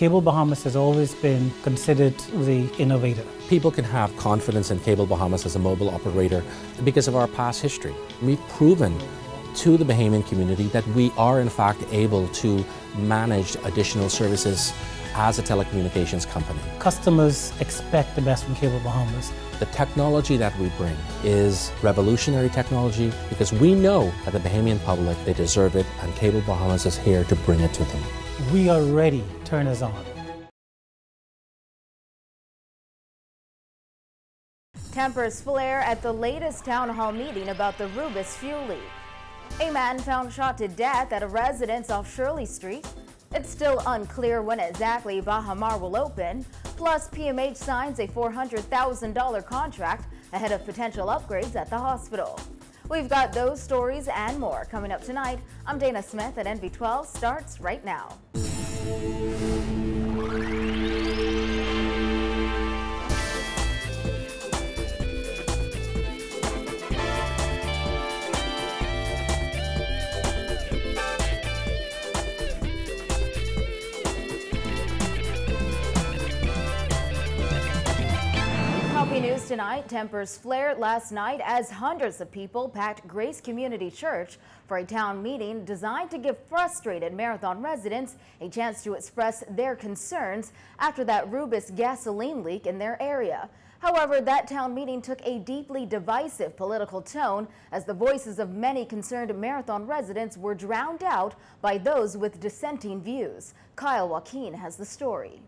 Cable Bahamas has always been considered the innovator. People can have confidence in Cable Bahamas as a mobile operator because of our past history. We've proven to the Bahamian community that we are in fact able to manage additional services as a telecommunications company. Customers expect the best from Cable Bahamas. The technology that we bring is revolutionary technology because we know that the Bahamian public, they deserve it, and Cable Bahamas is here to bring it to them. We are ready. Turn us on. Tempers flare at the latest town hall meeting about the Rubis fuel leak. A man found shot to death at a residence off Shirley Street. It's still unclear when exactly Baha Mar will open. Plus, PMH signs a $400,000 contract ahead of potential upgrades at the hospital. We've got those stories and more coming up tonight. I'm Dana Smith, and NV12 starts right now. News tonight. Tempers flared last night as hundreds of people packed Grace Community Church for a town meeting designed to give frustrated Marathon residents a chance to express their concerns after that Rubis gasoline leak in their area. However, that town meeting took a deeply divisive political tone as the voices of many concerned Marathon residents were drowned out by those with dissenting views. Kyle Joaquin has the story.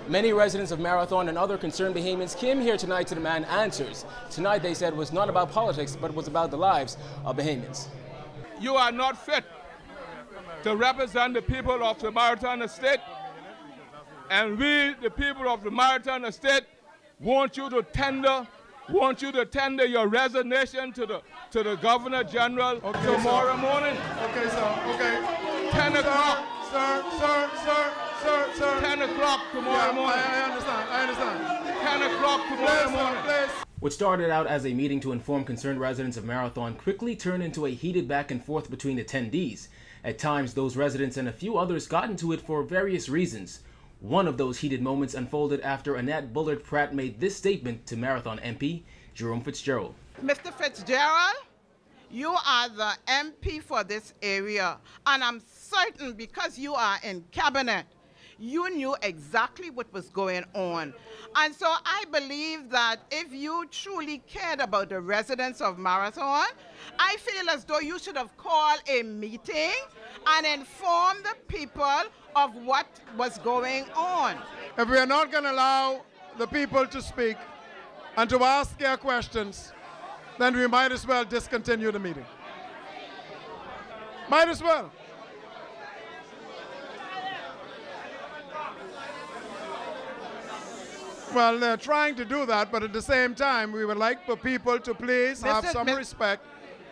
Many residents of Marathon and other concerned Bahamians came here tonight to demand answers. Tonight, they said, was not about politics, but was about the lives of Bahamians. You are not fit to represent the people of the Marathon Estate, and we, the people of the Marathon Estate, want you to tender your resignation to the Governor General tomorrow morning. Okay, sir. Okay. 10 o'clock. Sir. 10 o'clock tomorrow morning. I understand. 10 o'clock tomorrow morning. Please. What started out as a meeting to inform concerned residents of Marathon quickly turned into a heated back and forth between attendees. At times, those residents and a few others got into it for various reasons. One of those heated moments unfolded after Annette Bullard Pratt made this statement to Marathon MP Jerome Fitzgerald. Mr. Fitzgerald, you are the MP for this area, and I'm certain because you are in cabinet, you knew exactly what was going on. And so I believe that if you truly cared about the residents of Marathon, I feel as though you should have called a meeting and informed the people of what was going on. If we are not going to allow the people to speak and to ask their questions, then we might as well discontinue the meeting. Might as well. Well, they're trying to do that, but at the same time, we would like for people to please have some respect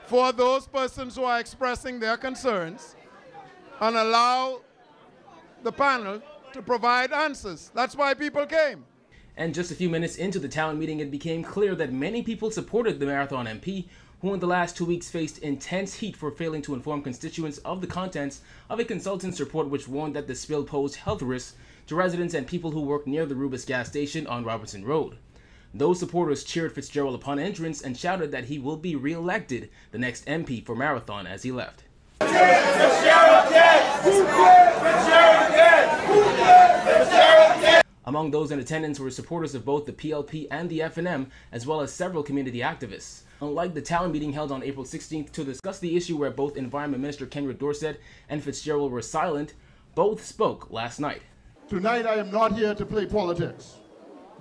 for those persons who are expressing their concerns and allow the panel to provide answers. That's why people came. And just a few minutes into the town meeting, it became clear that many people supported the Marathon MP, who in the last 2 weeks faced intense heat for failing to inform constituents of the contents of a consultant's report which warned that the spill posed health risks to residents and people who work near the Rubis gas station on Robertson Road. Those supporters cheered Fitzgerald upon entrance and shouted that he will be re-elected the next MP for Marathon as he left. Among those in attendance were supporters of both the PLP and the FNM, as well as several community activists. Unlike the town meeting held on April 16th to discuss the issue where both Environment Minister Kenrick Dorset and Fitzgerald were silent, both spoke last night. Tonight I am not here to play politics.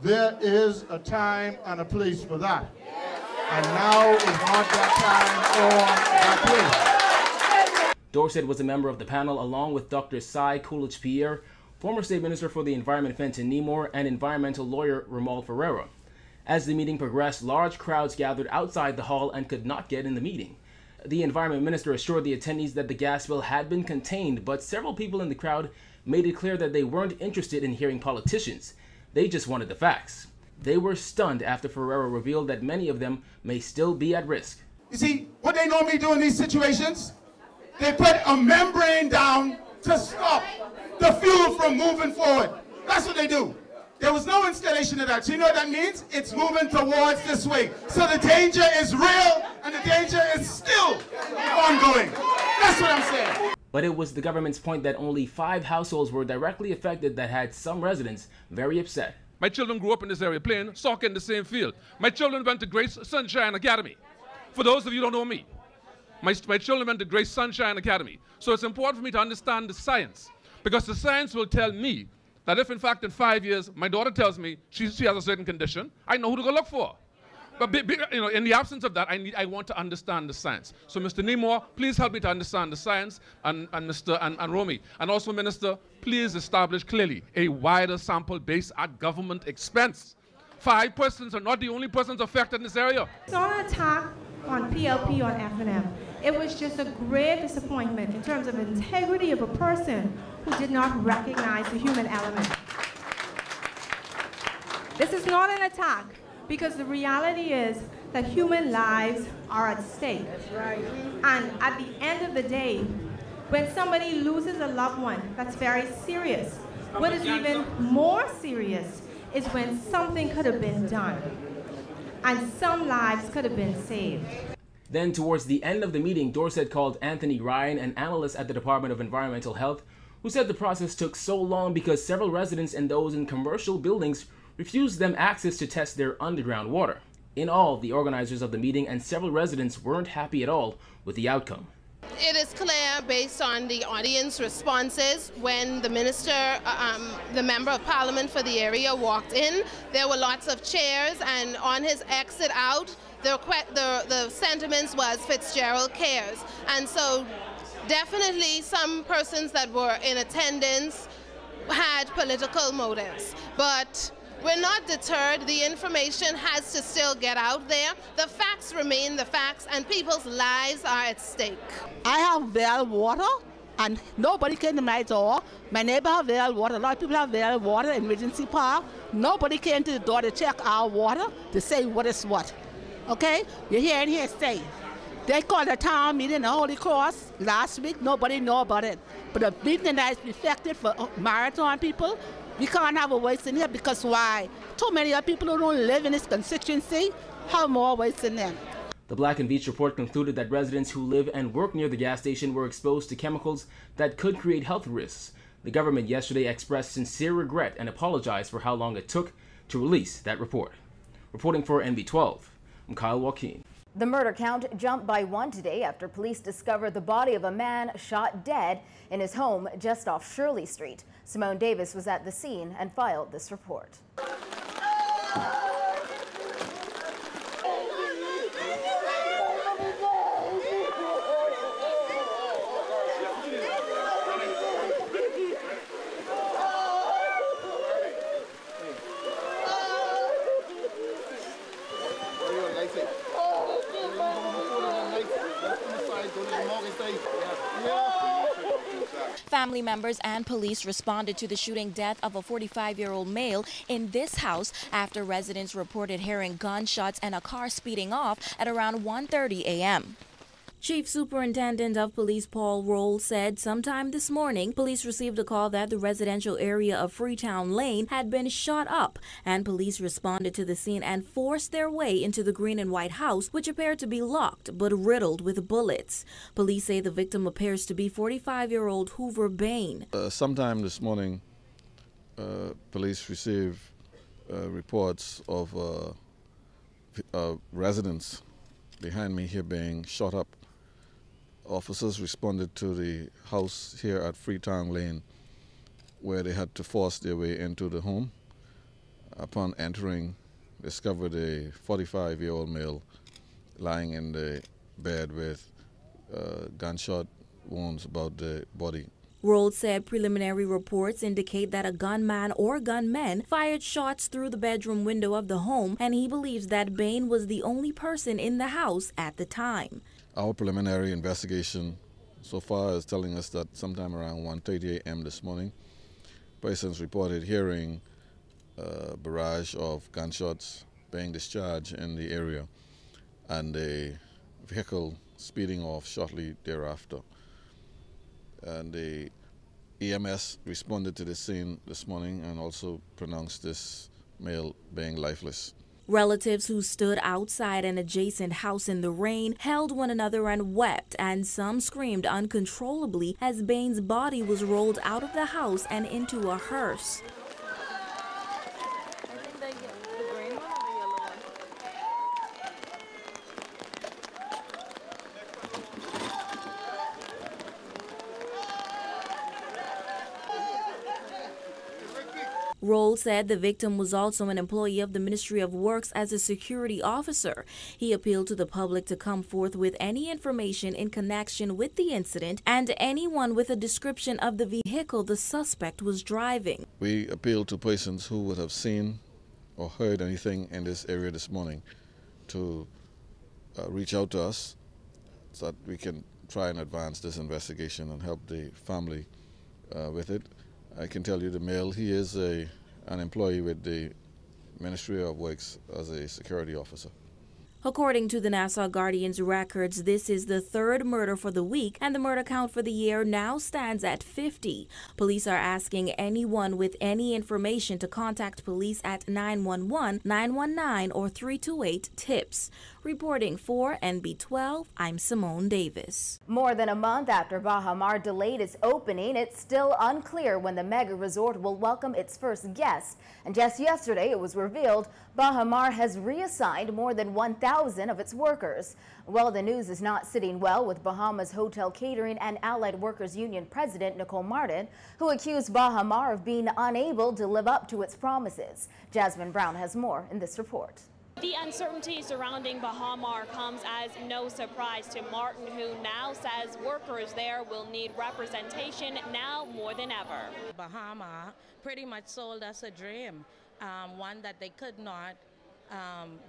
There is a time and a place for that. And now is not that time or that place. Dorset was a member of the panel along with Dr. Cy Coolidge-Pierre, former State Minister for the Environment Fenton Nemore, and environmental lawyer Romuald Ferreira. As the meeting progressed, large crowds gathered outside the hall and could not get in the meeting. The Environment Minister assured the attendees that the gas spill had been contained, but several people in the crowd made it clear that they weren't interested in hearing politicians. They just wanted the facts. They were stunned after Ferreira revealed that many of them may still be at risk. You see, what they normally do in these situations, They put a membrane down to stop the fuel from moving forward. That's what they do. There was no installation of that. So you know what that means? It's moving towards this way. So the danger is real and the danger is still ongoing. That's what I'm saying. But it was the government's point that only 5 households were directly affected that had some residents very upset. My children grew up in this area playing soccer in the same field. My children went to Grace Sunshine Academy. For those of you who don't know me, my children went to Grace Sunshine Academy. So it's important for me to understand the science, because the science will tell me that if, in fact, in 5 years, my daughter tells me she has a certain condition, I know who to go look for. But in the absence of that, I want to understand the science. So, Mr. Nemore, please help me to understand the science, and Romy. And also, Minister, please establish clearly a wider sample base at government expense. 5 persons are not the only persons affected in this area. It's not an attack on PLP or F&M. It was just a great disappointment in terms of integrity of a person who did not recognize the human element. This is not an attack, because the reality is that human lives are at stake. That's right. And at the end of the day, when somebody loses a loved one, that's very serious. What is even more serious is when something could have been done, and some lives could have been saved. Then, towards the end of the meeting, Dorset called Anthony Ryan, an analyst at the Department of Environmental Health, who said the process took so long because several residents and those in commercial buildings refused them access to test their underground water. In all, the organizers of the meeting and several residents weren't happy at all with the outcome. It is clear, based on the audience responses, when the minister, the member of parliament for the area walked in, there were lots of cheers, and on his exit out, the sentiments was Fitzgerald cares. And so definitely some persons that were in attendance had political motives. But we're not deterred. The information has to still get out there. The facts remain the facts, and people's lives are at stake. I have well water, and nobody came to my door. My neighbor have well water. A lot of people have well water in Regency Park. Nobody came to the door to check our water to say what is what. Okay? You're hearing here say. They called a town meeting in Holy Cross last week. Nobody know about it. But the meeting that is effective for marathon people, we can't have a voice in here because why? Too many other people who don't live in this constituency have more voice in them. The Black and Veatch report concluded that residents who live and work near the gas station were exposed to chemicals that could create health risks. The government yesterday expressed sincere regret and apologized for how long it took to release that report. Reporting for NB12, I'm Kyle Joaquin. The murder count jumped by 1 today after police discovered the body of a man shot dead in his home just off Shirley Street. Simone Davis was at the scene and filed this report. Family members and police responded to the shooting death of a 45-year-old male in this house after residents reported hearing gunshots and a car speeding off at around 1:30 a.m. Chief Superintendent of Police Paul Roll said sometime this morning, police received a call that the residential area of Freetown Lane had been shot up, and police responded to the scene and forced their way into the green and white house, which appeared to be locked but riddled with bullets. Police say the victim appears to be 45-year-old Hoover Bain. Sometime this morning, police received reports of residents behind me here being shot up. Officers responded to the house here at Freetown Lane, where they had to force their way into the home. Upon entering, discovered a 45-year-old male lying in the bed with gunshot wounds about the body. Roll said preliminary reports indicate that a gunman or gunmen fired shots through the bedroom window of the home, and he believes that Bain was the only person in the house at the time. Our preliminary investigation so far is telling us that sometime around 1:30 a.m. this morning, persons reported hearing a barrage of gunshots being discharged in the area and a vehicle speeding off shortly thereafter. And the EMS responded to the scene this morning and also pronounced this male being lifeless. Relatives who stood outside an adjacent house in the rain held one another and wept, and some screamed uncontrollably as Bain's body was rolled out of the house and into a hearse. Roll said the victim was also an employee of the Ministry of Works as a security officer. He appealed to the public to come forth with any information in connection with the incident and anyone with a description of the vehicle the suspect was driving. We appeal to persons who would have seen or heard anything in this area this morning to reach out to us so that we can try and advance this investigation and help the family with it. I can tell you the male, he is an employee with the Ministry of Works as a security officer. According to the Nassau Guardian's records, this is the third murder for the week, and the murder count for the year now stands at 50. Police are asking anyone with any information to contact police at 911, 919, or 328-TIPS. Reporting for NB12, I'm Simone Davis. More than a month after Baha Mar delayed its opening, it's still unclear when the mega resort will welcome its first guests. And just yesterday, it was revealed Baha Mar has reassigned more than 1,000 of its workers. Well, the news is not sitting well with Bahamas Hotel Catering and Allied Workers Union President Nicole Martin, who accused Baha Mar of being unable to live up to its promises. Jasmine Brown has more in this report. The uncertainty surrounding Baha Mar comes as no surprise to Martin, who now says workers there will need representation now more than ever. Baha Mar pretty much sold us a dream, one that they could not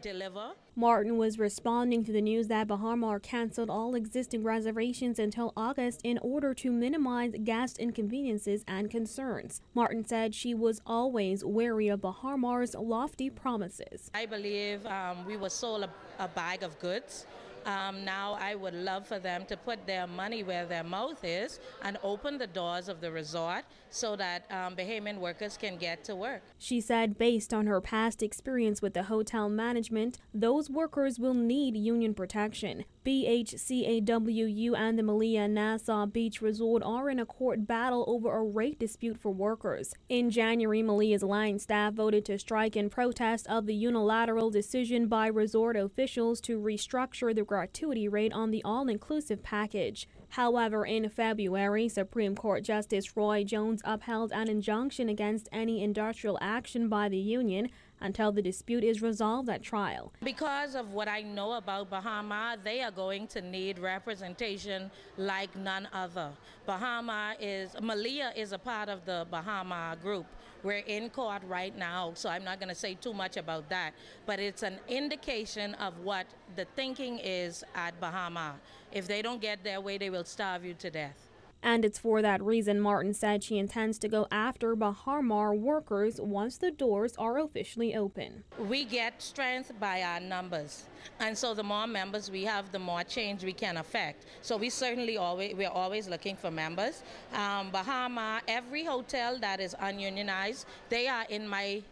deliver. Martin was responding to the news that Baha Mar canceled all existing reservations until August in order to minimize guest inconveniences and concerns. Martin said she was always wary of Baha Mar's lofty promises. I believe we were sold a bag of goods. Now I would love for them to put their money where their mouth is and open the doors of the resort so that Bahamian workers can get to work. She said based on her past experience with the hotel management, those workers will need union protection. BHCAWU and the Malia Nassau Beach Resort are in a court battle over a rate dispute for workers. In January, Malia's line staff voted to strike in protest of the unilateral decision by resort officials to restructure the gratuity rate on the all-inclusive package. However, in February, Supreme Court Justice Roy Jones upheld an injunction against any industrial action by the union until the dispute is resolved at trial. Because of what I know about Baha Mar, they are going to need representation like none other. Malia is a part of the Baha Mar group. We're in court right now, so I'm not going to say too much about that. But it's an indication of what the thinking is at Baha Mar. If they don't get their way, they will starve you to death. And it's for that reason Martin said she intends to go after Baha Mar workers once the doors are officially open. We get strength by our numbers. And so the more members we have, the more change we can affect. So we certainly we're always looking for members. Baha Mar, every hotel that is ununionized, they are in my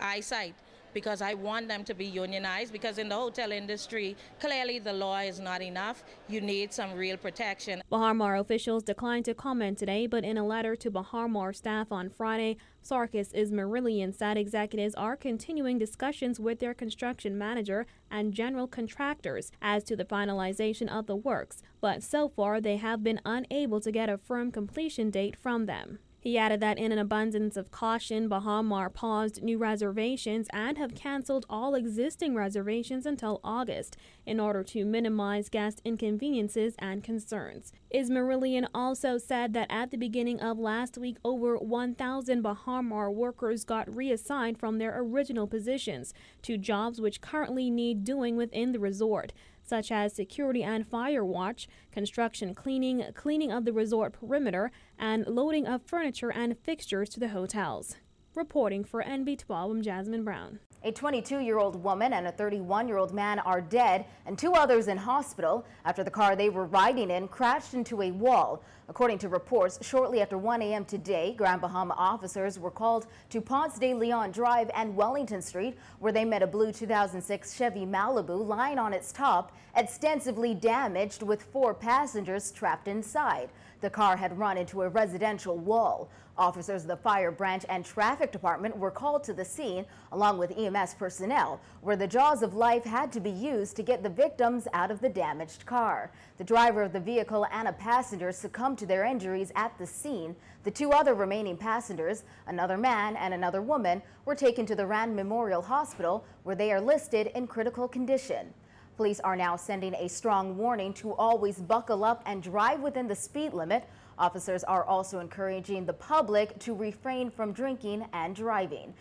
eyesight, because I want them to be unionized, because in the hotel industry, clearly the law is not enough. You need some real protection. Baha Mar officials declined to comment today, but in a letter to Baha Mar staff on Friday, Sarkis Ismarillian said executives are continuing discussions with their construction manager and general contractors as to the finalization of the works, but so far they have been unable to get a firm completion date from them. He added that in an abundance of caution, Baha Mar paused new reservations and have canceled all existing reservations until August in order to minimize guest inconveniences and concerns. Ismarillian also said that at the beginning of last week, over 1,000 Baha Mar workers got reassigned from their original positions to jobs which currently need doing within the resort, such as security and fire watch, construction cleaning, cleaning of the resort perimeter, and loading of furniture and fixtures to the hotels. Reporting for NB12, I'm Jasmine Brown. A 22-year-old woman and a 31-year-old man are dead and 2 others in hospital after the car they were riding in crashed into a wall. According to reports, shortly after 1 a.m. today, Grand Bahama officers were called to Ponce de Leon Drive and Wellington Street, where they met a blue 2006 Chevy Malibu lying on its top, extensively damaged with 4 passengers trapped inside. The car had run into a residential wall. Officers of the Fire Branch and Traffic Department were called to the scene, along with EMS personnel, where the jaws of life had to be used to get the victims out of the damaged car. The driver of the vehicle and a passenger succumbed to their injuries at the scene. The 2 other remaining passengers, another man and another woman, were taken to the Rand Memorial Hospital, where they are listed in critical condition. Police are now sending a strong warning to always buckle up and drive within the speed limit. Officers are also encouraging the public to refrain from drinking and driving.